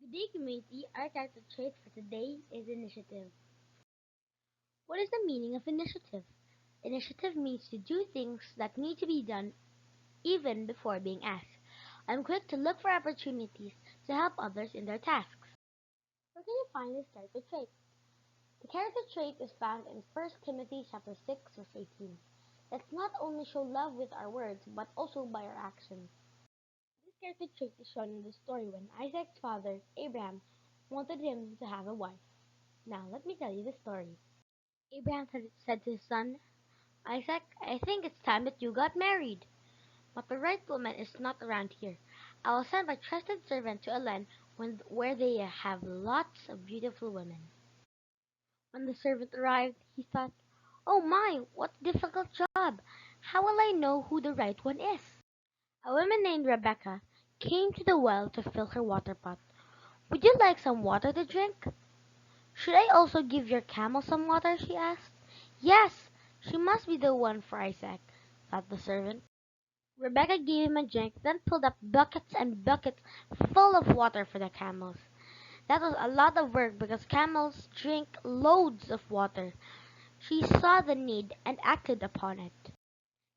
Today, community, our character trait for today is initiative. What is the meaning of initiative? Initiative means to do things that need to be done even before being asked. I'm quick to look for opportunities to help others in their tasks. Where can you find this character trait? The character trait is found in 1 Timothy chapter 6 verse 18. Let's not only show love with our words but also by our actions. This character trait is shown in the story when Isaac's father, Abraham, wanted him to have a wife. Now, let me tell you the story. Abraham said to his son, Isaac, I think it's time that you got married. But the right woman is not around here. I will send my trusted servant to a land where they have lots of beautiful women. When the servant arrived, he thought, oh my, what a difficult job! How will I know who the right one is? A woman named Rebecca came to the well to fill her water pot. Would you like some water to drink? Should I also give your camel some water? She asked. Yes, she must be the one for Isaac, thought the servant. Rebecca gave him a drink, then pulled up buckets and buckets full of water for the camels. That was a lot of work because camels drink loads of water. She saw the need and acted upon it.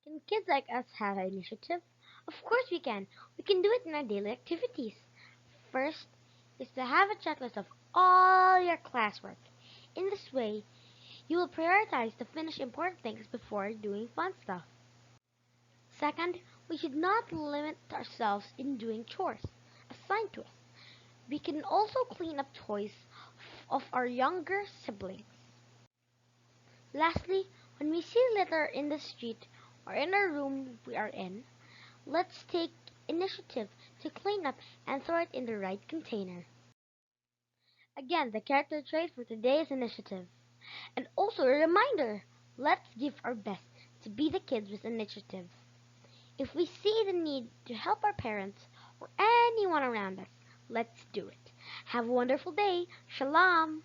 Can kids like us have initiative? Of course we can. We can do it in our daily activities. First is to have a checklist of all your classwork. In this way, you will prioritize to finish important things before doing fun stuff. Second, we should not limit ourselves in doing chores assigned to us. We can also clean up toys of our younger siblings. Lastly, when we see litter in the street or in our room we are in, let's take initiative to clean up and throw it in the right container. Again, the character trait for today is initiative. And also a reminder, let's give our best to be the kids with initiative. If we see the need to help our parents or anyone around us, let's do it. Have a wonderful day. Shalom.